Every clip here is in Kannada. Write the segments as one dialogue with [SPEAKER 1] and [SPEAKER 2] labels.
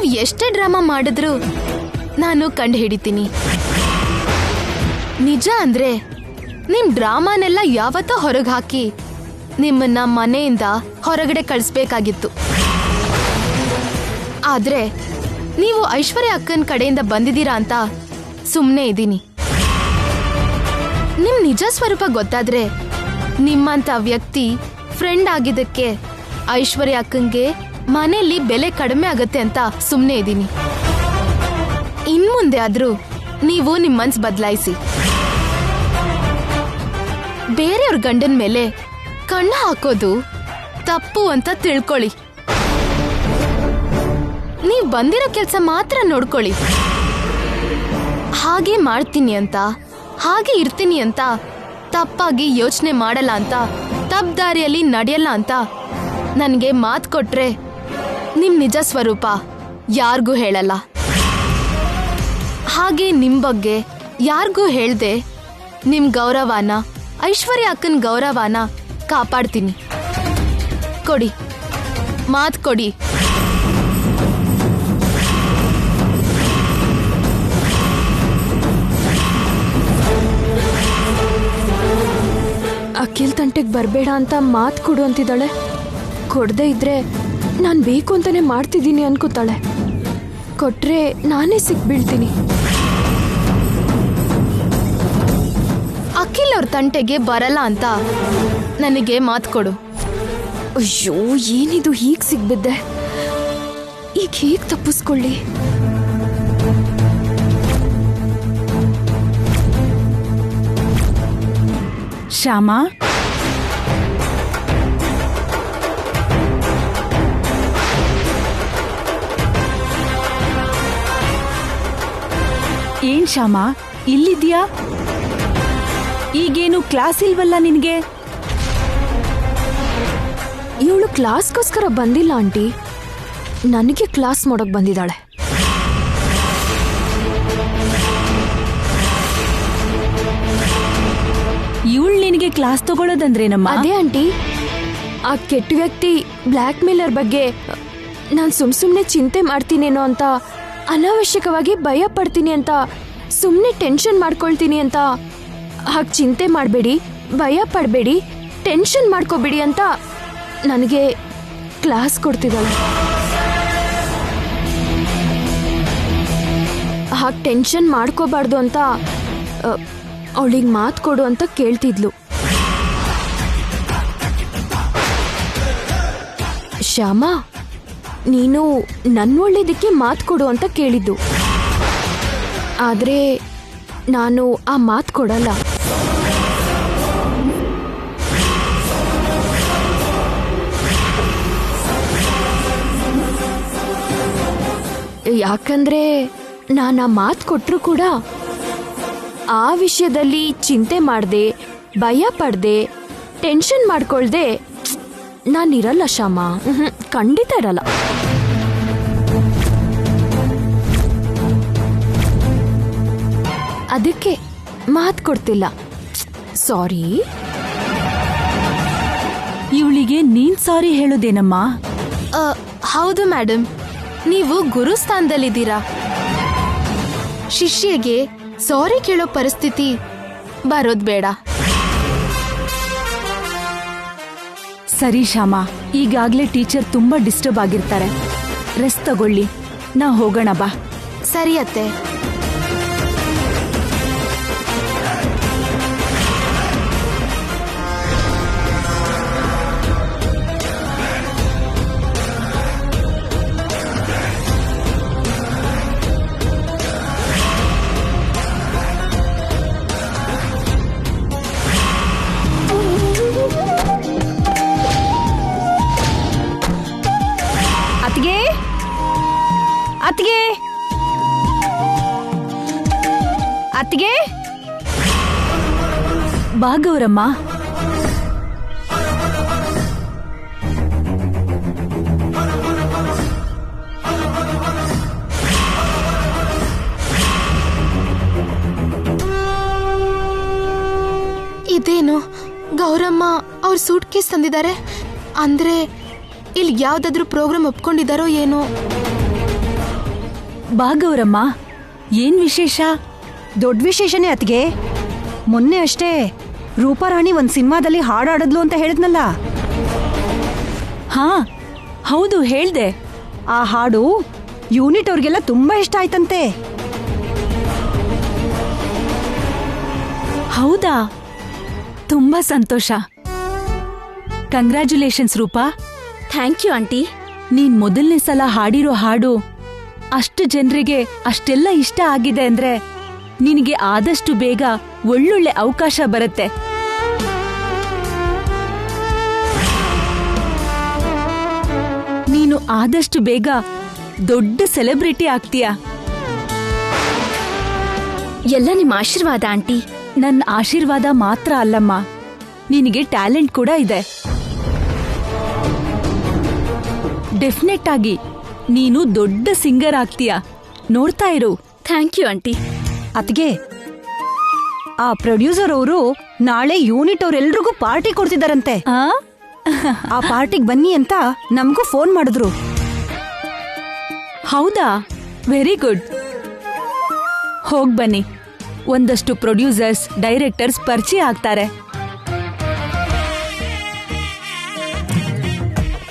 [SPEAKER 1] ನೀವ್ ಎಷ್ಟೇ ಡ್ರಾಮಾ ಮಾಡಿದ್ರು ನಾನು ಕಂಡು ಹಿಡಿತೀನಿ. ನಿಜ ಅಂದ್ರೆ ನಿಮ್ ಡ್ರಾಮಾನೆಲ್ಲ ಯಾವತ್ತೋ ಹೊರಗೆ ಹಾಕಿ ನಿಮ್ಮನ್ನ ಮನೆಯಿಂದ ಹೊರಗಡೆ ಕಳಿಸ್ಬೇಕಾಗಿತ್ತು. ಆದ್ರೆ ನೀವು ಐಶ್ವರ್ಯ ಅಕ್ಕನ ಕಡೆಯಿಂದ ಬಂದಿದ್ದೀರಾ ಅಂತ ಸುಮ್ಮನೆ ಇದ್ದೀನಿ. ನಿಮ್ ನಿಜ ಸ್ವರೂಪ ಗೊತ್ತಾದ್ರೆ ನಿಮ್ಮಂತ ವ್ಯಕ್ತಿ ಫ್ರೆಂಡ್ ಆಗಿದ್ದಕ್ಕೆ ಐಶ್ವರ್ಯ ಅಕ್ಕಂಗೆ ಮನೆಯಲ್ಲಿ ಬೆಲೆ ಕಡಿಮೆ ಆಗತ್ತೆ ಅಂತ ಸುಮ್ಮನೆ ಇದ್ದೀನಿ. ಇನ್ಮುಂದೆ ಆದ್ರೂ ನೀವು ನಿಮ್ಮ ಮನ್ಸು ಬದಲಾಯಿಸಿ. ಬೇರೆಯವ್ರ ಗಂಡನ ಮೇಲೆ ಕಣ್ಣು ಹಾಕೋದು ತಪ್ಪು ಅಂತ ತಿಳ್ಕೊಳ್ಳಿ. ನೀವ್ ಬಂದಿರೋ ಕೆಲಸ ಮಾತ್ರ ನೋಡ್ಕೊಳ್ಳಿ. ಹಾಗೆ ಮಾಡ್ತೀನಿ ಅಂತ, ಹಾಗೆ ಇರ್ತೀನಿ ಅಂತ, ತಪ್ಪಾಗಿ ಯೋಚನೆ ಮಾಡಲ್ಲ ಅಂತ, ತಪ್ಪು ದಾರಿಯಲ್ಲಿ ನಡೆಯಲ್ಲ ಅಂತ ನನಗೆ ಮಾತು ಕೊಟ್ರೆ ನಿಮ್ ನಿಜ ಸ್ವರೂಪ ಯಾರಿಗೂ ಹೇಳಲ್ಲ. ಹಾಗೆ ನಿಮ್ ಬಗ್ಗೆ ಯಾರಿಗೂ ಹೇಳ್ದೆ ನಿಮ್ ಗೌರವನ, ಐಶ್ವರ್ಯ ಅಕ್ಕನ ಗೌರವನ ಕಾಪಾಡ್ತೀನಿ. ಕೊಡಿ, ಮಾತು ಕೊಡಿ.
[SPEAKER 2] ಅಖಿಲ್ ತಂಟೆಗೆ ಬರಬೇಡ ಅಂತ ಮಾತು ಕೊಡು ಅಂತಿದ್ದಾಳೆ. ಕೊಡದೇ ಇದ್ರೆ ನಾನು ಬೇಕು ಅಂತಾನೆ ಮಾಡ್ತಿದ್ದೀನಿ ಅನ್ಕೋತಾಳೆ. ಕೊಟ್ರೆ ನಾನೇ ಸಿಕ್ಬೀಳ್ತೀನಿ.
[SPEAKER 1] ಅಖಿಲ್ ಅವ್ರ ತಂಟೆಗೆ ಬರಲ್ಲ ಅಂತ ನನಗೆ ಮಾತು ಕೊಡು.
[SPEAKER 2] ಅಯ್ಯೋ, ಏನಿದು ಹೀಗೆ ಸಿಗ್ಬಿದ್ದೆ. ಈಗ ಹೇಗೆ ತಪ್ಪಿಸ್ಕೊಳ್ಳಿ?
[SPEAKER 3] ಶ್ಯಾಮಾ, ಏನ್ ಶ್ಯಾಮಾ ಇಲ್ಲಿದ್ಯಾ? ಈಗೇನು ಕ್ಲಾಸ್ ಇಲ್ವಲ್ಲ ನಿನ್ಗೆ?
[SPEAKER 2] ಇವಳು ಕ್ಲಾಸ್ಗೋಸ್ಕರ ಬಂದಿಲ್ಲ ಆಂಟಿ, ನನಗೆ ಕ್ಲಾಸ್ ಮಾಡೋಕ್ ಬಂದಿದ್ದಾಳೆ.
[SPEAKER 3] ಇವಳು ನಿನಗೆ ಕ್ಲಾಸ್ ತಗೊಳ್ಳೋದಂದ್ರೇನಮ್ಮ?
[SPEAKER 2] ಅದೇ ಆಂಟಿ, ಆ ಕೆಟ್ಟ ವ್ಯಕ್ತಿ ಬ್ಲ್ಯಾಕ್ ಮೇಲರ್ ಬಗ್ಗೆ ನಾನು ಸುಮ್ಮನೆ ಚಿಂತೆ ಮಾಡ್ತೀನೇನೋ ಅಂತ, ಅನಾವಶ್ಯಕವಾಗಿ ಭಯ ಪಡ್ತೀನಿ ಅಂತ, ಸುಮ್ಮನೆ ಟೆನ್ಷನ್ ಮಾಡ್ಕೊಳ್ತೀನಿ ಅಂತ, ಹಾಗೆ ಚಿಂತೆ ಮಾಡಬೇಡಿ, ಭಯ ಪಡಬೇಡಿ, ಟೆನ್ಷನ್ ಮಾಡ್ಕೋಬೇಡಿ ಅಂತ ನನಗೆ ಕ್ಲಾಸ್ ಕೊಡ್ತಿದ್ದಾಳೆ. ಹಾಗೆ ಟೆನ್ಷನ್ ಮಾಡ್ಕೋಬಾರ್ದು ಅಂತ ಅವಳಿಗೆ ಮಾತು ಕೊಡು ಅಂತ ಕೇಳ್ತಿದ್ಲು. ಶ್ಯಾಮಾ, ನೀನು ನನ್ನ ಒಳ್ಳೇದಕ್ಕೆ ಮಾತು ಕೊಡು ಅಂತ ಕೇಳಿದ್ದು. ಆದರೆ ನಾನು ಆ ಮಾತು ಕೊಡಲ್ಲ. ಯಾಕಂದ್ರೆ ನಾನು ಆ ಮಾತು ಕೊಟ್ಟರು ಕೂಡ ಆ ವಿಷಯದಲ್ಲಿ ಚಿಂತೆ ಮಾಡದೆ, ಭಯ ಪಡದೆ, ಟೆನ್ಷನ್ ಮಾಡ್ಕೊಳ್ದೆ ನಾನಿರಲ್ಲ ಶ್ಯಾಮಾ. ಖಂಡಿತ ಇರಲ್ಲ. ಅದಕ್ಕೆ ಮಾತು ಕೊಡ್ತಿಲ್ಲ. ಸಾರಿ.
[SPEAKER 3] ಇವಳಿಗೆ ನೀನ್ ಸಾರಿ ಹೇಳೋದೇನಮ್ಮ?
[SPEAKER 1] ಹೌದು ಮೇಡಮ್, ನೀವು ಗುರುಸ್ಥಾನದಲ್ಲಿದ್ದೀರಾ. ಶಿಷ್ಯಗೆ ಸಾರಿ ಕೇಳೋ ಪರಿಸ್ಥಿತಿ ಬರೋದ್ ಬೇಡ.
[SPEAKER 3] ಸರಿ ಶ್ಯಾಮಾ, ಈಗಾಗ್ಲೇ ಟೀಚರ್ ತುಂಬಾ ಡಿಸ್ಟರ್ಬ್ ಆಗಿರ್ತಾರೆ. ರೆಸ್ಟ್ ತಗೊಳ್ಳಿ, ನಾ ಹೋಗೋಣ ಬಾ.
[SPEAKER 1] ಸರಿ ಅತ್ತೆ.
[SPEAKER 3] ಅತ್ತಿಗೆ, ಅತ್ತಿಗೆ, ಅತ್ತಿಗೆ, ಬಾ ಗೌರಮ್ಮ.
[SPEAKER 1] ಇದೇನು ಗೌರಮ್ಮ ಅವ್ರ ಸೂಟ್ ಕೇಸ್ ತಂದಿದ್ದಾರೆ? ಅಂದ್ರೆ ಇಲ್ಲಿ ಯಾವ್ದಾದ್ರು ಪ್ರೋಗ್ರಾಮ್ ಒಪ್ಕೊಂಡಿದ್ದಾರೋ ಏನೋ.
[SPEAKER 3] ಬಾ ಗೌರಮ್ಮ, ಏನ್ ವಿಶೇಷ?
[SPEAKER 4] ದೊಡ್ಡ ವಿಶೇಷನೇ ಅತ್ಗೆ. ಮೊನ್ನೆ ಅಷ್ಟೇ ರೂಪಾರಾಣಿ ಒಂದ್ ಸಿನಿಮಾದಲ್ಲಿ ಹಾಡಾಡದ್ಲು ಅಂತ ಹೇಳಿದ್ನಲ್ಲ.
[SPEAKER 3] ಹಾ ಹೌದು, ಹೇಳ್ದೆ.
[SPEAKER 4] ಆ ಹಾಡು ಯೂನಿಟ್ ಅವ್ರಿಗೆಲ್ಲ ತುಂಬಾ ಇಷ್ಟ ಆಯ್ತಂತೆ.
[SPEAKER 3] ಹೌದಾ? ತುಂಬಾ ಸಂತೋಷ. Congratulations Roopa.
[SPEAKER 2] Thank you aunty.
[SPEAKER 3] ನೀನ್ ಮೊದಲನೇ ಸಲ ಹಾಡಿರೋ ಹಾಡು ಅಷ್ಟು ಜನರಿಗೆ ಅಷ್ಟೆಲ್ಲ ಇಷ್ಟ ಆಗಿದೆ ಅಂದ್ರೆ ನಿನಗೆ ಆದಷ್ಟು ಬೇಗ ಒಳ್ಳೊಳ್ಳೆ ಅವಕಾಶ ಬರುತ್ತೆ. ನೀನು ಆದಷ್ಟು ಬೇಗ ದೊಡ್ಡ ಸೆಲೆಬ್ರಿಟಿ ಆಗ್ತೀಯ.
[SPEAKER 2] ಎಲ್ಲ ನಿಮ್ಮ ಆಶೀರ್ವಾದ ಆಂಟಿ.
[SPEAKER 3] ನನ್ನ ಆಶೀರ್ವಾದ ಮಾತ್ರ ಅಲ್ಲಮ್ಮ, ನಿನಗೆ ಟ್ಯಾಲೆಂಟ್ ಕೂಡ ಇದೆ. ಡೆಫಿನೆಟ್ ಆಗಿ ನೀನು ದೊಡ್ಡ ಸಿಂಗರ್ ಆಗ್ತೀಯ. ನೋಡ್ತಾ ಇರು.
[SPEAKER 2] Thank you aunty.
[SPEAKER 4] ಅತ್ಗೆ, ಆ ಪ್ರೊಡ್ಯೂಸರ್ ಅವರು ನಾಳೆ ಯೂನಿಟ್ ಅವ್ರೆಲ್ರಿಗೂ ಪಾರ್ಟಿ ಕೊಡ್ತಿದಾರಂತೆ. ಆ ಪಾರ್ಟಿಗೆ ಬನ್ನಿ ಅಂತ ನಮಗೂ ಫೋನ್ ಮಾಡಿದ್ರು.
[SPEAKER 3] ಹೌದಾ? Very good. ಹೋಗ್ ಬನ್ನಿ. ಒಂದಷ್ಟು ಪ್ರೊಡ್ಯೂಸರ್ಸ್, ಡೈರೆಕ್ಟರ್ಸ್ ಪರಿಚಯ ಆಗ್ತಾರೆ.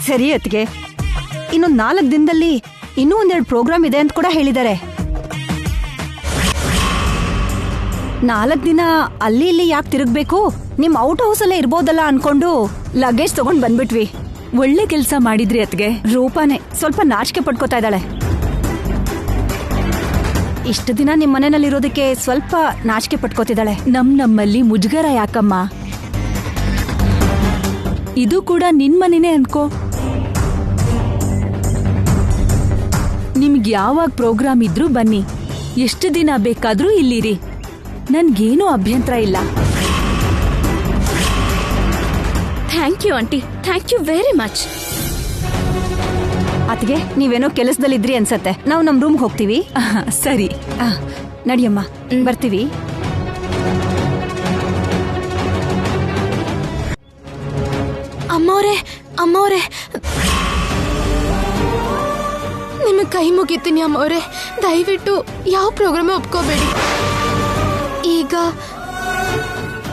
[SPEAKER 4] ಸರಿ ಅತ್ಗೆ, ಇನ್ನೊಂದ್ 4 ದಿನದಲ್ಲಿ ಇನ್ನೂ ಒಂದೆರಡು ಪ್ರೋಗ್ರಾಮ್ ಇದೆ ಅಂತ ಕೂಡ ಹೇಳಿದ್ದಾರೆ. 4 ದಿನ ಅಲ್ಲಿ ಇಲ್ಲಿ ಯಾಕೆ ತಿರುಗ್ಬೇಕು, ನಿಮ್ ಔಟ್ ಹೌಸ್ ಅಲ್ಲೇ ಇರ್ಬೋದಲ್ಲ ಅನ್ಕೊಂಡು ಲಗೇಜ್ ತಗೊಂಡ್ ಬಂದ್ಬಿಟ್ವಿ.
[SPEAKER 3] ಒಳ್ಳೆ ಕೆಲ್ಸ ಮಾಡಿದ್ರಿ ಅತ್ಗೆ.
[SPEAKER 4] ರೂಪಾನೇ ಸ್ವಲ್ಪ ನಾಚಿಕೆ ಪಡ್ಕೋತಾ ಇದ್ದಾಳೆ. ಇಷ್ಟು ದಿನ ನಿಮ್ ಮನೆಯಲ್ಲಿರೋದಕ್ಕೆ ಸ್ವಲ್ಪ ನಾಚಿಕೆ ಪಡ್ಕೋತಿದ್ದಾಳೆ.
[SPEAKER 3] ನಮ್ಮಲ್ಲಿ ಮುಜುಗರ ಯಾಕಮ್ಮ? ಇದು ಕೂಡ ನಿನ್ ಮನೆನೇ ಅನ್ಕೋ. ನಿಮ್ಗೆ ಯಾವಾಗ ಪ್ರೋಗ್ರಾಮ್ ಇದ್ರೂ ಬನ್ನಿ, ಎಷ್ಟು ದಿನ ಬೇಕಾದ್ರೂ ಇಲ್ಲಿರಿ. ನನ್ಗೇನೂ ಅಭ್ಯಂತರ ಇಲ್ಲ.
[SPEAKER 2] Thank you aunty. Thank you very much.
[SPEAKER 4] ಅತ್ಗೆ, ನೀವೇನೋ ಕೆಲಸದಲ್ಲಿದ್ರಿ ಅನ್ಸತ್ತೆ. ನಾವು ನಮ್ ರೂಮ್ಗೆ ಹೋಗ್ತೀವಿ.
[SPEAKER 3] ಸರಿ,
[SPEAKER 4] ನಡಿಯಮ್ಮ, ಬರ್ತೀವಿ.
[SPEAKER 1] ಅಮ್ಮೋರೆ, ಅಮ್ಮೋರೆ, ನಿಮಗೆ ಕೈ ಮುಗಿತೀನಿ ಅಮ್ಮೋರೆ. ದಯವಿಟ್ಟು ಯಾವ ಪ್ರೋಗ್ರಾಮೇ ಒಪ್ಕೋಬೇಡಿ. ಈಗ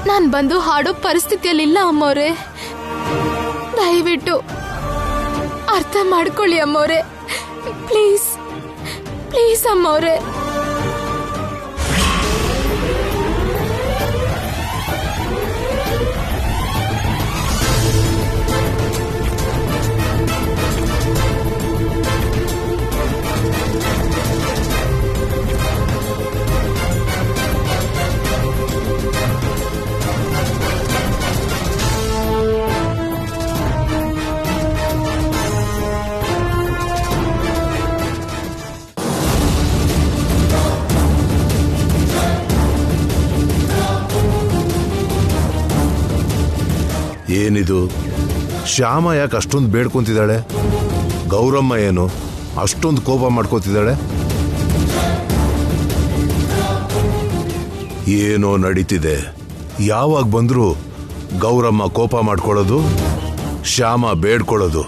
[SPEAKER 1] ನಾನು ಬಂದು ಹಾಡೋ ಪರಿಸ್ಥಿತಿಯಲ್ಲಿಲ್ಲ ಅಮ್ಮೋರೆ. ದಯವಿಟ್ಟು ಅರ್ಥ ಮಾಡ್ಕೊಳ್ಳಿ ಅಮ್ಮೋರೆ. Please please ಅಮ್ಮೋರೆ.
[SPEAKER 5] ಏನಿದು? ಶ್ಯಾಮ ಯಾಕೆ ಅಷ್ಟೊಂದು ಬೇಡ್ಕೊಂತಿದ್ದಾಳೆ? ಗೌರಮ್ಮ ಏನು ಅಷ್ಟೊಂದು ಕೋಪ ಮಾಡ್ಕೋತಿದ್ದಾಳೆ? ಏನೋ ನಡೀತಿದೆ. ಯಾವಾಗ ಬಂದ್ರು ಗೌರಮ್ಮ ಕೋಪ ಮಾಡ್ಕೊಳ್ಳೋದು, ಶ್ಯಾಮ ಬೇಡ್ಕೊಳ್ಳೋದು.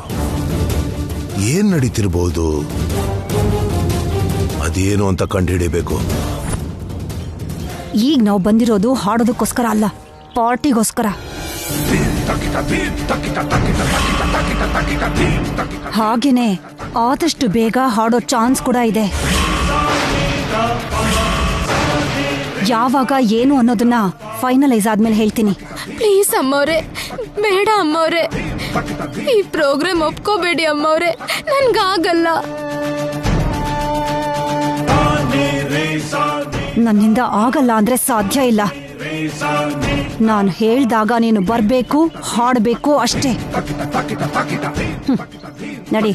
[SPEAKER 5] ಏನ್ ನಡೀತಿರ್ಬೋದು? ಅದೇನು ಅಂತ ಕಂಡುಹಿಡಿಬೇಕು.
[SPEAKER 4] ಈಗ ನಾವು ಬಂದಿರೋದು ಹಾಡೋದಕ್ಕೋಸ್ಕರ ಅಲ್ಲ, ಪಾರ್ಟಿಗೋಸ್ಕರ. ಹಾಗೇನೆ ಆದಷ್ಟು ಬೇಗ ಹಾಡೋ ಚಾನ್ಸ್ ಕೂಡ ಇದೆ. ಯಾವಾಗ ಏನು ಅನ್ನೋದನ್ನ ಫೈನಲೈಸ್ ಆದ್ಮೇಲೆ ಹೇಳ್ತೀನಿ.
[SPEAKER 1] ಪ್ಲೀಸ್ ಅಮ್ಮವ್ರೆ, ಬೇಡ ಅಮ್ಮವ್ರೆ. ಈ ಪ್ರೋಗ್ರಾಮ್ ಒಪ್ಕೋಬೇಡಿ ಅಮ್ಮವ್ರೆ, ನನ್ಗಾಗಲ್ಲ.
[SPEAKER 4] ನನ್ನಿಂದ ಆಗಲ್ಲ ಅಂದ್ರೆ ಸಾಧ್ಯ ಇಲ್ಲ. ನಾನು ಹೇಳ್ದಾಗ ನೀನು ಬರ್ಬೇಕು, ಹಾಡಬೇಕು ಅಷ್ಟೇ. ನಡಿ.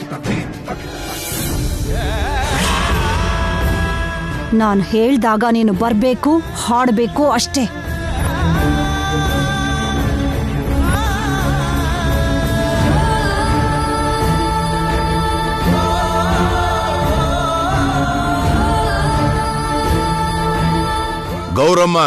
[SPEAKER 4] ನಾನು ಹೇಳ್ದಾಗ ನೀನು ಬರ್ಬೇಕು, ಹಾಡಬೇಕು ಅಷ್ಟೇ.
[SPEAKER 5] ಗೌರಮ್ಮ,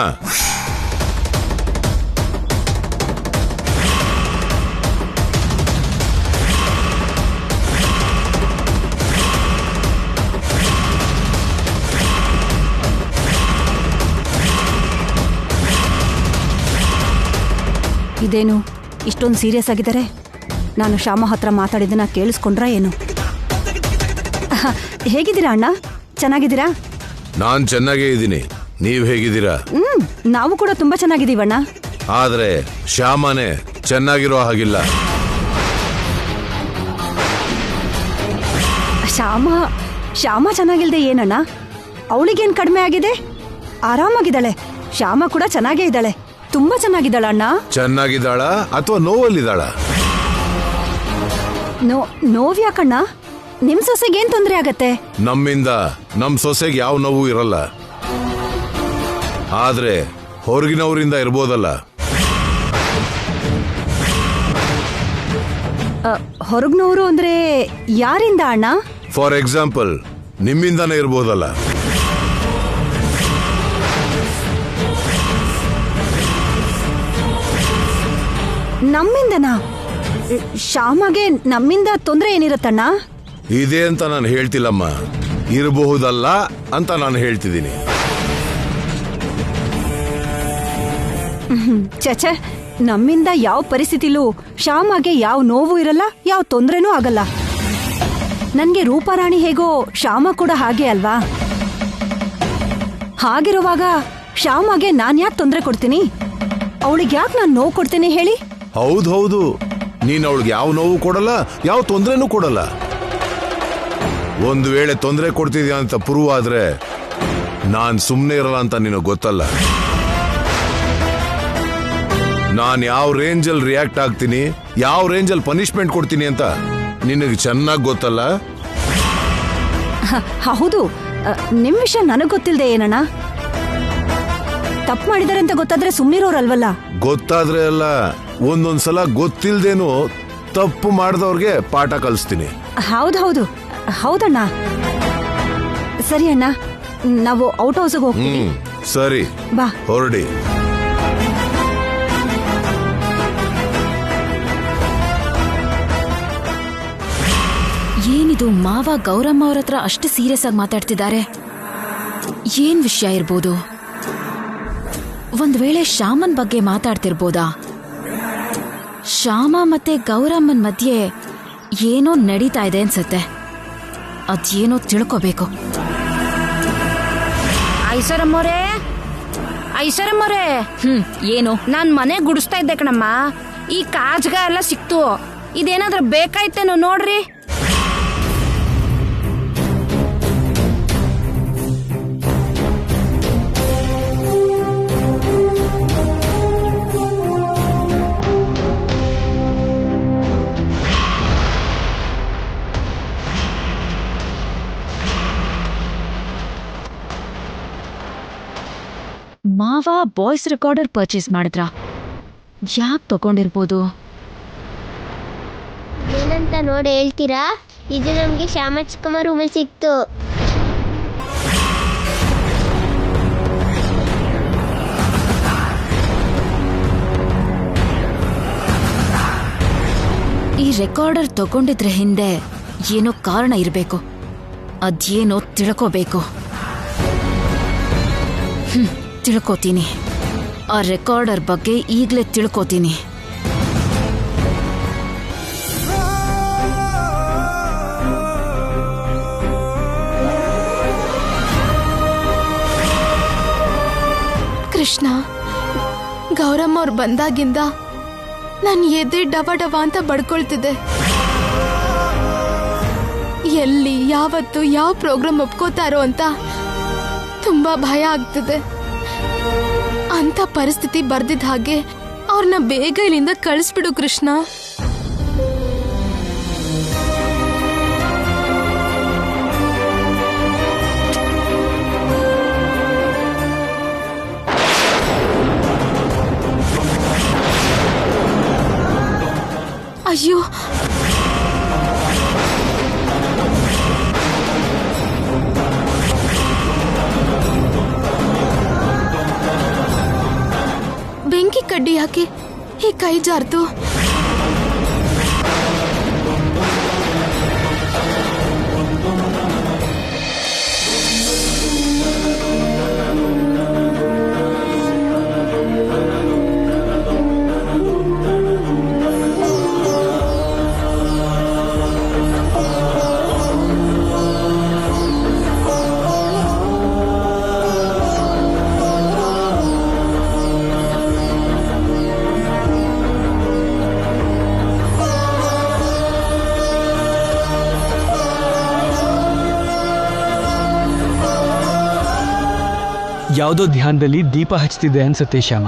[SPEAKER 4] ಇದೇನು ಇಷ್ಟೊಂದು ಸೀರಿಯಸ್ ಆಗಿದ್ದಾರೆ? ನಾನು ಶ್ಯಾಮ ಹತ್ರ ಮಾತಾಡಿದ್ದನ್ನ ಕೇಳಿಸ್ಕೊಂಡ್ರಾ ಏನು? ಹೇಗಿದ್ದೀರಾ ಅಣ್ಣ? ಚೆನ್ನಾಗಿದ್ದೀರಾ?
[SPEAKER 5] ನಾನ್ ಚೆನ್ನಾಗೇ ಇದ್ದೀನಿ. ನೀವ್ ಹೇಗಿದ್ದೀರಾ?
[SPEAKER 4] ನಾವು ಕೂಡ ತುಂಬಾ ಚೆನ್ನಾಗಿದ್ದೀವಣ್ಣ.
[SPEAKER 5] ಆದ್ರೆ ಶ್ಯಾಮನೇ ಚೆನ್ನಾಗಿರೋ ಹಾಗಿಲ್ಲ.
[SPEAKER 4] ಶ್ಯಾಮ ಚೆನ್ನಾಗಿಲ್ದೆ ಏನಣ್ಣ? ಅವಳಿಗೇನ್ ಕಡಿಮೆ ಆಗಿದೆ? ಆರಾಮಾಗಿದ್ದಾಳೆ. ಶ್ಯಾಮ ಕೂಡ ಚೆನ್ನಾಗೇ ಇದ್ದಾಳೆ. ತುಂಬಾ ಚೆನ್ನಾಗಿದ್ದಾಳ ಅಣ್ಣ.
[SPEAKER 5] ಚೆನ್ನಾಗಿದ್ದಾಳ ಅಥವಾ ನೋವಲ್ಲಿದ್ದಾಳ?
[SPEAKER 4] ನೋವ್ಯಾಕಣ್ಣ? ನಿಮ್ ಸೊಸೆಗೇನ್ ತೊಂದರೆ ಆಗತ್ತೆ?
[SPEAKER 5] ನಮ್ಮಿಂದ ನಮ್ ಸೊಸೆಗೆ ಯಾವ ನೋವು ಇರಲ್ಲ. ಆದ್ರೆ ಹೊರಗಿನವರಿಂದ ಇರ್ಬೋದಲ್ಲ.
[SPEAKER 4] ಹೊರಗ್ನವರು ಅಂದ್ರೆ ಯಾರಿಂದ ಅಣ್ಣ?
[SPEAKER 5] For example ನಿಮ್ಮಿಂದಾನೇ ಇರ್ಬೋದಲ್ಲ.
[SPEAKER 4] ನಮ್ಮಿಂದನಾ? ಶ್ಯಾಮಗೆ ನಮ್ಮಿಂದ ತೊಂದರೆ ಏನಿರತ್ತಣ್ಣ?
[SPEAKER 5] ಇದೆ ಅಂತ ನಾನು ಹೇಳ್ತಿಲ್ಲಮ್ಮ, ಇರಬಹುದಲ್ಲ ಅಂತ ನಾನು ಹೇಳ್ತಿದ್ದೀನಿ.
[SPEAKER 4] ಚಚೆ, ನಮ್ಮಿಂದ ಯಾವ ಪರಿಸ್ಥಿತಿಲೂ ಶ್ಯಾಮಗೆ ಯಾವ ನೋವು ಇರಲ್ಲ, ಯಾವ ತೊಂದ್ರೆನೂ ಆಗಲ್ಲ. ನನ್ಗೆ ರೂಪಾರಾಣಿ ಹೇಗೋ ಶ್ಯಾಮ ಕೂಡ ಹಾಗೆ ಅಲ್ವಾ? ಹಾಗಿರುವಾಗ ಶ್ಯಾಮಗೆ ನಾನ್ ಯಾಕೆ ತೊಂದರೆ ಕೊಡ್ತೀನಿ? ಅವಳಿಗೆ ಯಾಕೆ ನಾನು ನೋವು ಕೊಡ್ತೀನಿ ಹೇಳಿ?
[SPEAKER 5] ಹೌದು, ನೀನ್ ಅವಳಿಗೆ ಯಾವ ನೋವು ಕೊಡಲ್ಲ, ಯಾವ ತೊಂದ್ರೆನೂ ಕೊಡಲ್ಲ. ಒಂದು ವೇಳೆ ತೊಂದರೆ ಕೊಡ್ತಿದ್ಯಾ ಅಂತ ಪ್ರೂವ್ ಆದ್ರೆ ನಾನ್ ಸುಮ್ನೆ ಇರಲ್ಲ ಅಂತ ನಿನಗೆ ಗೊತ್ತಲ್ಲ. ನಾನ್ ಯಾವ ರೇಂಜಲ್ಲಿ ರಿಯಾಕ್ಟ್ ಆಗ್ತೀನಿ, ಯಾವ ರೇಂಜಲ್ಲಿ ಪನಿಷ್ಮೆಂಟ್ ಕೊಡ್ತೀನಿ ಅಂತ ನಿನಗೆ ಚೆನ್ನಾಗಿ ಗೊತ್ತಲ್ಲ.
[SPEAKER 4] ಹೌದು, ನಿಮ್ ವಿಷಯ ನನಗ್ ಗೊತ್ತಿಲ್ದೆ ಏನಣ್ಣ? ತಪ್ಪು ಮಾಡಿದಾರೆ ಅಂತ ಗೊತ್ತಾದ್ರೆ ಸುಮ್ನಿರೋರಲ್ವಲ್ಲ?
[SPEAKER 5] ಗೊತ್ತಾದ್ರೆ ಅಲ್ಲ, ಒಂದೊಂದ್ಸಲ ಗೊತ್ತಿಲ್ದೇನು ತಪ್ಪು ಮಾಡಿದವ್ರಿಗೆ ಪಾಠ ಕಲಿಸ್ತೀನಿ.
[SPEAKER 4] ಹೌದಣ್ಣ. ಸರಿ ಅಣ್ಣ, ನಾವು ಔಟ್ ಹೌಸ್ಗೆ ಹೋಗ್ತೀವಿ.
[SPEAKER 5] ಸರಿ,
[SPEAKER 4] ಬಾ,
[SPEAKER 5] ಹೊರಡಿ.
[SPEAKER 6] ಏನಿದು, ಮಾವ ಗೌರಮ್ಮ ಅವ್ರ ಹತ್ರ ಅಷ್ಟು ಸೀರಿಯಸ್ ಆಗಿ ಮಾತಾಡ್ತಿದ್ದಾರೆ? ಏನ್ ವಿಷಯ ಇರ್ಬೋದು? ಒಂದ್ ವೇಳೆ ಶ್ಯಾಮನ್ ಬಗ್ಗೆ ಮಾತಾಡ್ತಿರ್ಬೋದಾ? ಶ್ಯಾಮ ಮತ್ತೆ ಗೌರಮ್ಮನ್ ಮಧ್ಯೆ ಏನೋ ನಡೀತಾ ಇದೆ ಅನ್ಸತ್ತೆ. ಅದೇನೋ ತಿಳ್ಕೋಬೇಕು.
[SPEAKER 7] ಐಸರಮ್ಮೋರೇ,
[SPEAKER 6] ಏನು?
[SPEAKER 7] ನಾನ್ ಮನೆ ಗುಡಿಸ್ತಾ ಇದ್ದೆ ಕಣಮ್ಮ. ಈ ಕಾಜ್ಗ ಎಲ್ಲ ಸಿಕ್ತು. ಇದೇನಾದ್ರೂ ಬೇಕಾಯ್ತೇನೋ ನೋಡ್ರಿ.
[SPEAKER 6] ಮಾವ ವಾಯ್ಸ್ ರೆಕಾರ್ಡರ್ ಪರ್ಚೇಸ್ ಮಾಡಿದ್ರಾ? ಯಾಕೆ ತಗೊಂಡಿರ್ಬೋದು?
[SPEAKER 8] ಏನಂತ ನೋಡಿ ಹೇಳ್ತೀರಾ? ಇದು ನಮ್ಗೆ ಶ್ಯಾಮ ಚಿಕ್ಕಮ್ಮ ರೂಮಲ್ಲಿ ಸಿಕ್ತು.
[SPEAKER 6] ಈ ರೆಕಾರ್ಡರ್ ತಗೊಂಡಿದ್ರ ಹಿಂದೆ ಏನೋ ಕಾರಣ ಇರಬೇಕು. ಅದೇನೋ ತಿಳ್ಕೋಬೇಕು. ತಿಳ್ಕೋತೀನಿ. ಆ ರೆಕಾರ್ಡರ್ ಬಗ್ಗೆ ಈಗಲೇ ತಿಳ್ಕೋತೀನಿ.
[SPEAKER 1] ಕೃಷ್ಣ, ಗೌರಮ್ಮ ಅವ್ರು ಬಂದಾಗಿಂದ ನಾನು ಎದೆ ಡವ ಡವ ಅಂತ ಬಡ್ಕೊಳ್ತಿದ್ದೆ. ಎಲ್ಲಿ ಯಾವತ್ತು ಯಾವ ಪ್ರೋಗ್ರಾಮ್ ಒಪ್ಕೋತಾರೋ ಅಂತ ತುಂಬಾ ಭಯ ಆಗ್ತಿದೆ. ಅಂತ ಪರಿಸ್ಥಿತಿ ಬರ್ದಿದ್ದ ಹಾಗೆ ಅವ್ರನ್ನ ಬೇಗ ಇಲ್ಲಿಂದ ಕಳಿಸ್ಬಿಡು ಕೃಷ್ಣ. ಅಯ್ಯೋ, ಬೆಂಕಿ ಕಡ್ಡಿ ಹಾಕಿ ಈ ಕೈ ಜಾರ್ತು.
[SPEAKER 9] ಯಾವುದೋ ಧ್ಯಾನದಲ್ಲಿ ದೀಪ ಹಚ್ತಿದೆ ಅನ್ಸತ್ತೆ ಶ್ಯಾಮ.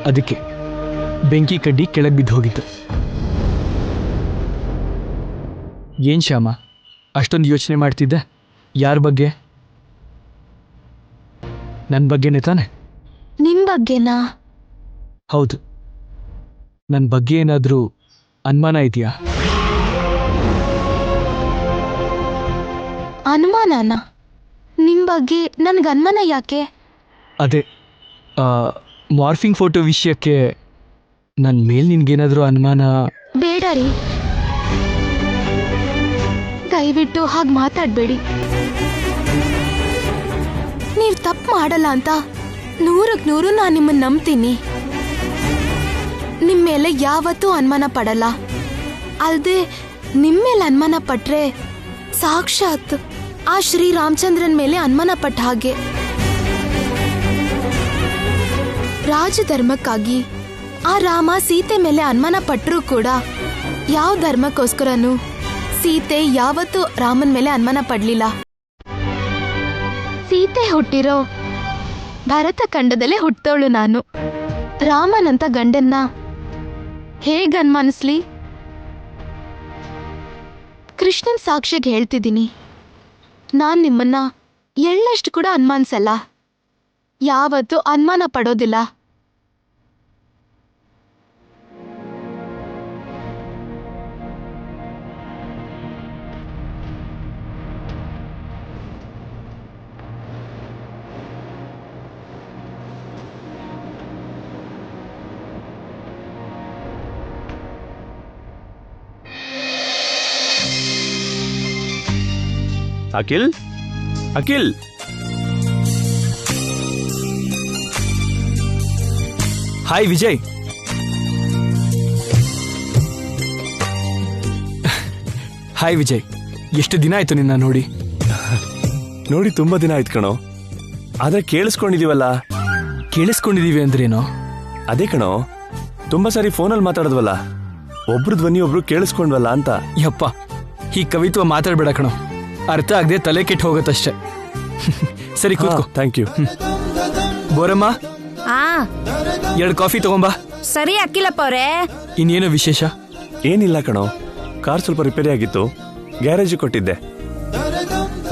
[SPEAKER 9] ಅದಕ್ಕೆ ಬೆಂಕಿ ಕಡ್ಡಿ ಕೆಳಗೆ ಬಿದ್ದು ಹೋಗಿತ್ತು. ಏನ್ ಶ್ಯಾಮ ಅಷ್ಟೊಂದು ಯೋಚನೆ ಮಾಡ್ತಿದ್ದೆ? ಯಾರ ಬಗ್ಗೆ? ನನ್ನ ಬಗ್ಗೆನೇ ತಾನೆ?
[SPEAKER 1] ನಿಮ್ ಬಗ್ಗೆನಾ?
[SPEAKER 9] ಹೌದು. ನನ್ನ ಬಗ್ಗೆ ಏನಾದರೂ ಅನುಮಾನ ಇದೆಯಾ?
[SPEAKER 1] ಅನುಮಾನನಾ? ನಿಮ್ ಬಗ್ಗೆ ನನ್ಗೆ ಅನುಮಾನ ಯಾಕೆ?
[SPEAKER 9] ಅದೇ ಮಾರ್ಫಿಂಗ್ ಫೋಟೋ ವಿಷಯಕ್ಕೆ ನನ್ನ ಮೇಲೆ ನಿನ್ಗೇನಾದರೂ ಅನುಮಾನ?
[SPEAKER 1] ಬೇಡ ರೀ, ದಯವಿಟ್ಟು ಹಾಗೆ ಮಾತಾಡಬೇಡಿ. ನೀವು ತಪ್ಪು ಮಾಡಲ್ಲ ಅಂತ 100% ನಾನು ನಿಮ್ಮನ್ನು ನಂಬ್ತೀನಿ. ನಿಮ್ಮ ಮೇಲೆ ಯಾವತ್ತೂ ಅನುಮಾನ ಪಡಲ್ಲ. ಅಲ್ಲದೆ ನಿಮ್ಮ ಮೇಲೆ ಅನುಮಾನ ಪಟ್ರೆ ಸಾಕ್ಷಾತ್ ಆ ಶ್ರೀರಾಮಚಂದ್ರನ್ ಮೇಲೆ ಅನುಮಾನ ಪಟ್ಟ ಹಾಗೆ. ರಾಜಧರ್ಮಕ್ಕಾಗಿ ಆ ರಾಮ ಸೀತೆ ಮೇಲೆ ಅನುಮಾನ ಪಟ್ಟರೂ ಕೂಡ ಯಾವ ಧರ್ಮಕ್ಕೋಸ್ಕರನೂ ಸೀತೆ ಯಾವತ್ತೂ ರಾಮನ ಮೇಲೆ ಅನುಮಾನ ಪಡ್ಲಿಲ್ಲ. ಸೀತೆ ಹುಟ್ಟಿರೋ ಭರತ ಖಂಡದಲ್ಲೇ ಹುಟ್ಟೋಳು ನಾನು. ರಾಮನಂತ ಗಂಡನ್ನ ಹೇಗೆ ಅನುಮಾನಿಸ್ಲಿ? ಕೃಷ್ಣನ್ ಸಾಕ್ಷಿಗೆ ಹೇಳ್ತಿದ್ದೀನಿ, ನಾನು ನಿಮ್ಮನ್ನ ಎಳ್ಳಷ್ಟು ಕೂಡ ಅನುಮಾನಿಸಲ್ಲ, ಯಾವತ್ತೂ ಅನುಮಾನ ಪಡೋದಿಲ್ಲ.
[SPEAKER 10] ಅಖಿಲ್, ಅಖಿಲ್,
[SPEAKER 9] ಹಾಯ್ ವಿಜಯ್. ಹಾಯ್ ವಿಜಯ್, ಎಷ್ಟು ದಿನ ಆಯ್ತು ನಿನ್ನ ನೋಡಿ?
[SPEAKER 10] ನೋಡಿ ತುಂಬಾ ದಿನ ಆಯ್ತು ಕಣೋ. ಆದ್ರೆ ಕೇಳಿಸ್ಕೊಂಡಿದೀವಲ್ಲ.
[SPEAKER 9] ಕೇಳಿಸ್ಕೊಂಡಿದೀವಿ ಅಂದ್ರೇನೋ?
[SPEAKER 10] ಅದೇ ಕಣೋ, ತುಂಬಾ ಸಾರಿ ಫೋನಲ್ಲಿ ಮಾತಾಡದ್ವಲ್ಲ, ಒಬ್ರು ಧ್ವನಿ ಒಬ್ರು ಕೇಳಿಸ್ಕೊಂಡ್ವಲ್ಲ ಅಂತ.
[SPEAKER 9] ಯಪ್ಪ, ಈ ಕವಿತ್ವ ಮಾತಾಡ್ಬೇಡ ಕಣೋ, ಅರ್ಥ ಆಗದೆ ತಲೆ ಕೆಟ್ಟು ಹೋಗತ್ತಷ್ಟೆ. ಸರಿ ಕೂತ್ಕೋ.
[SPEAKER 10] Thank you.
[SPEAKER 9] ಬೋರಮ್ಮ,
[SPEAKER 7] 2
[SPEAKER 9] ಕಾಫಿ ತಗೊಂಬಾ.
[SPEAKER 7] ಸರಿ ಅಖಿಲಪ್ಪ ಅವರೇ.
[SPEAKER 9] ಇನ್ನೇನು ವಿಶೇಷ?
[SPEAKER 10] ಏನಿಲ್ಲ ಕಣೋ, ಕಾರ್ ಸ್ವಲ್ಪ ರಿಪೇರಿ ಆಗಿತ್ತು, ಗ್ಯಾರೇಜ್ ಕೊಟ್ಟಿದ್ದೆ.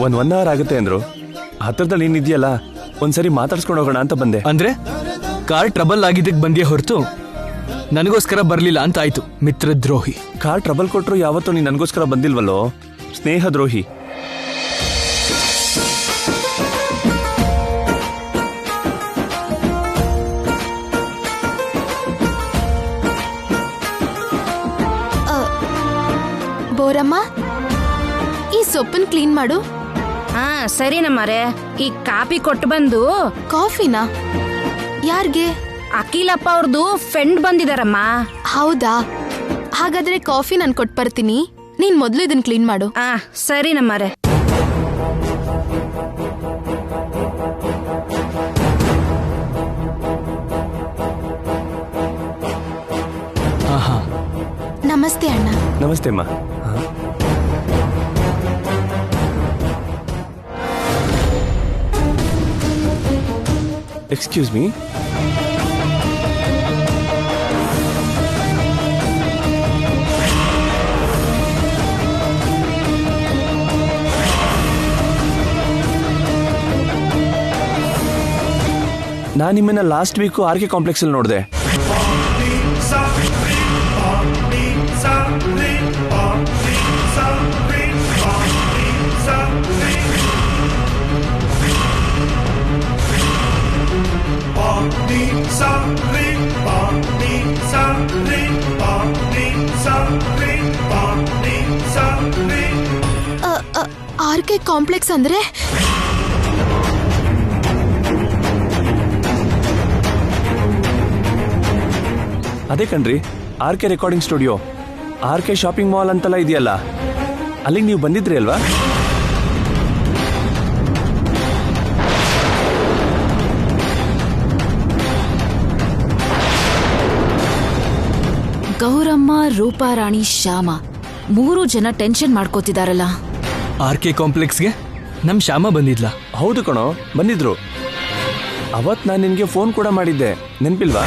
[SPEAKER 10] 1 ಅವರ್ ಆಗುತ್ತೆ ಅಂದ್ರು. ಹತ್ರದಲ್ಲಿ ಏನಿದೆಯಲ್ಲ, ಒಂದ್ಸರಿ ಮಾತಾಡ್ಸ್ಕೊಂಡು ಹೋಗೋಣ ಅಂತ ಬಂದೆ.
[SPEAKER 9] ಅಂದ್ರೆ ಕಾರ್ ಟ್ರಬಲ್ ಆಗಿದ್ದಕ್ಕೆ ಬಂದಿಯೇ ಹೊರತು ನನಗೋಸ್ಕರ ಬರ್ಲಿಲ್ಲ ಅಂತ ಆಯ್ತು. ಮಿತ್ರದ್ರೋಹಿ.
[SPEAKER 10] ಕಾರ್ ಟ್ರಬಲ್ ಕೊಟ್ರು ಯಾವತ್ತೂ ನೀನ್ ನನಗೋಸ್ಕರ ಬಂದಿಲ್ವಲ್ಲೋ, ಸ್ನೇಹ ದ್ರೋಹಿ.
[SPEAKER 1] ಬೋರಮ್ಮ, ಈ ಸೊಪ್ಪನ್ ಕ್ಲೀನ್ ಮಾಡು.
[SPEAKER 7] ಸರಿ ನಮ್ಮರೆ. ಈ ಕಾಫಿ ಕೊಟ್ಟು ಬಂದು.
[SPEAKER 1] ಕಾಫಿನಾ? ಯಾರ್ಗೆ?
[SPEAKER 7] ಅಖಿಲಪ್ಪ ಅವ್ರದ್ದು ಫ್ರೆಂಡ್ ಬಂದಿದಾರಮ್ಮ.
[SPEAKER 1] ಹೌದಾ? ಹಾಗಾದ್ರೆ ಕಾಫಿ ನಾನು ಕೊಟ್ಟು ಬರ್ತೀನಿ, ನೀನ್ ಮೊದಲು ಇದನ್ನ ಕ್ಲೀನ್ ಮಾಡು.
[SPEAKER 7] ಸರಿ ನಮ್ಮರೆ.
[SPEAKER 1] ನಮಸ್ತೆ ಅಣ್ಣ.
[SPEAKER 10] ನಮಸ್ತೆ ಅಮ್ಮ. Excuse me. ನಾನು ನಿಮ್ಮನ್ನ ಲಾಸ್ಟ್ ವೀಕು ಆರ್ಕೆ ಕಾಂಪ್ಲೆಕ್ಸ್ ಅಲ್ಲಿ ನೋಡಿದೆ.
[SPEAKER 1] ಆರ್ಕೆ ಕಾಂಪ್ಲೆಕ್ಸ್ ಅಂದ್ರೆ?
[SPEAKER 10] ಅದೇ ಕಣ್ರಿ, RK recording studio, RK shopping mall ಅಂತೆಲ್ಲ ಇದೆಯಲ್ಲ, ಅಲ್ಲಿಗೆ ನೀವು ಬಂದಿದ್ರಿ ಅಲ್ವಾ?
[SPEAKER 6] ಗೌರಮ್ಮ, ರೂಪಾರಾಣಿ, ಶ್ಯಾಮ 3 ಜನ ಟೆನ್ಷನ್ ಮಾಡ್ಕೋತಿದಾರಲ್ಲ.
[SPEAKER 9] ಆರ್ಕೆ ಕಾಂಪ್ಲೆಕ್ಸ್ಗೆ ನಮ್ ಶ್ಯಾಮ ಬಂದಿದ್ಲ?
[SPEAKER 10] ಹೌದು ಕಣೋ, ಬಂದಿದ್ರು. ಅವತ್ ನಾನು ನಿನ್ಗೆ ಫೋನ್ ಕೂಡ ಮಾಡಿದ್ದೆ, ನೆನ್ಪಿಲ್ವಾ?